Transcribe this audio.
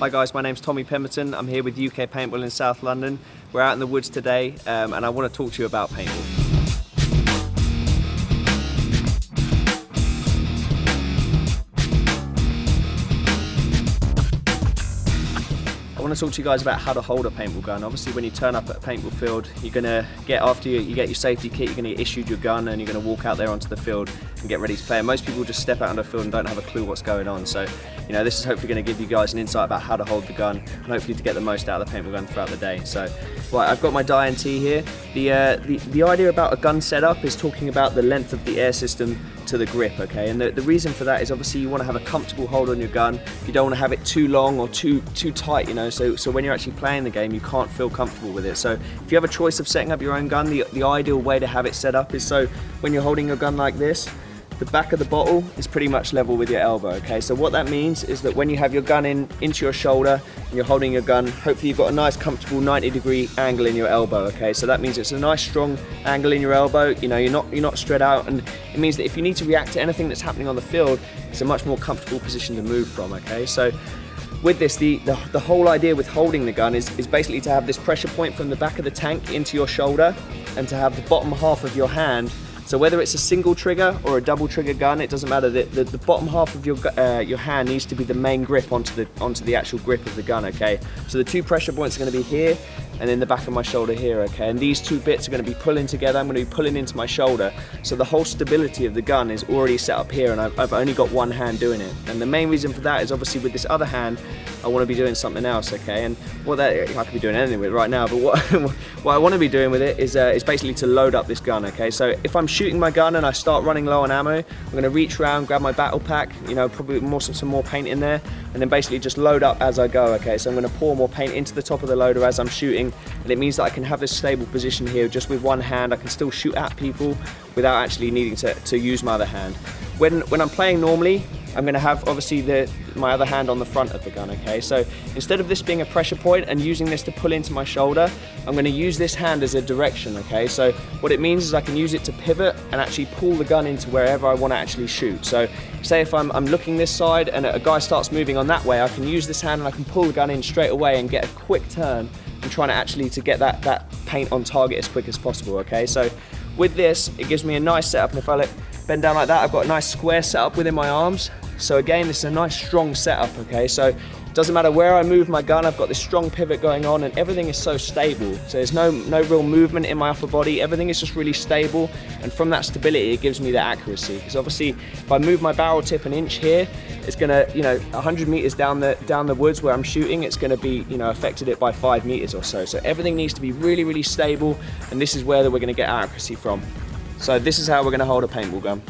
Hi guys, my name's Tommy Pemberton. I'm here with UK Paintball in South London. We're out in the woods today and I want to talk to you about paintball. I want to talk to you guys about how to hold a paintball gun. Obviously when you turn up at a paintball field, you're going to get, after you get your safety kit, you're going to get issued your gun and you're going to walk out there onto the field and get ready to play. And most people just step out on the field and don't have a clue what's going on. So, you know, this is hopefully going to give you guys an insight about how to hold the gun and hopefully to get the most out of the paintball gun throughout the day. So, right, I've got my die and tee here. The idea about a gun setup is talking about the length of the air system to the grip, okay? And the reason for that is obviously you want to have a comfortable hold on your gun. You don't want to have it too long or too tight, you know, so when you're actually playing the game, you can't feel comfortable with it. So if you have a choice of setting up your own gun, the ideal way to have it set up is so when you're holding your gun like this, the back of the bottle is pretty much level with your elbow, okay? So what that means is that when you have your gun into your shoulder and you're holding your gun, hopefully you've got a nice comfortable 90-degree angle in your elbow, okay? So that means it's a nice strong angle in your elbow, you know, you're not spread out, and it means that if you need to react to anything that's happening on the field, it's a much more comfortable position to move from, okay? So with this, the whole idea with holding the gun is basically to have this pressure point from the back of the tank into your shoulder and to have the bottom half of your hand. So whether it's a single trigger or a double trigger gun, it doesn't matter. The bottom half of your hand needs to be the main grip onto the actual grip of the gun, okay? So the two pressure points are going to be here and then the back of my shoulder here, okay? And these two bits are going to be pulling together. I'm going to be pulling into my shoulder. So the whole stability of the gun is already set up here and I've only got one hand doing it. And the main reason for that is obviously with this other hand, I want to be doing something else, okay? And I could be doing anything with it right now, but what I want to be doing with it is basically to load up this gun, okay? So if I'm shooting my gun and I start running low on ammo, I'm going to reach around, grab my battle pack, you know, probably some more paint in there, and then basically just load up as I go, okay? So I'm going to pour more paint into the top of the loader as I'm shooting, and it means that I can have this stable position here just with one hand. I can still shoot at people without actually needing to use my other hand. When I'm playing normally, I'm going to have obviously my other hand on the front of the gun, okay? So instead of this being a pressure point and using this to pull into my shoulder, I'm going to use this hand as a direction, okay? So what it means is I can use it to pivot and actually pull the gun into wherever I want to actually shoot. So say if I'm looking this side and a guy starts moving on that way, I can use this hand and I can pull the gun in straight away and get a quick turn and trying to actually to get that paint on target as quick as possible, okay? So with this, it gives me a nice setup, and if I bend down like that, I've got a nice square setup within my arms. So again, this is a nice strong setup, okay? So it doesn't matter where I move my gun, I've got this strong pivot going on and everything is so stable. So there's no real movement in my upper body, everything is just really stable, and from that stability it gives me the accuracy. Because obviously if I move my barrel tip an inch here, it's gonna, you know, 100 meters down the woods where I'm shooting, it's gonna be, you know, affected it by 5 meters or so. So everything needs to be really, really stable, and this is where we're gonna get accuracy from. So this is how we're gonna hold a paintball gun.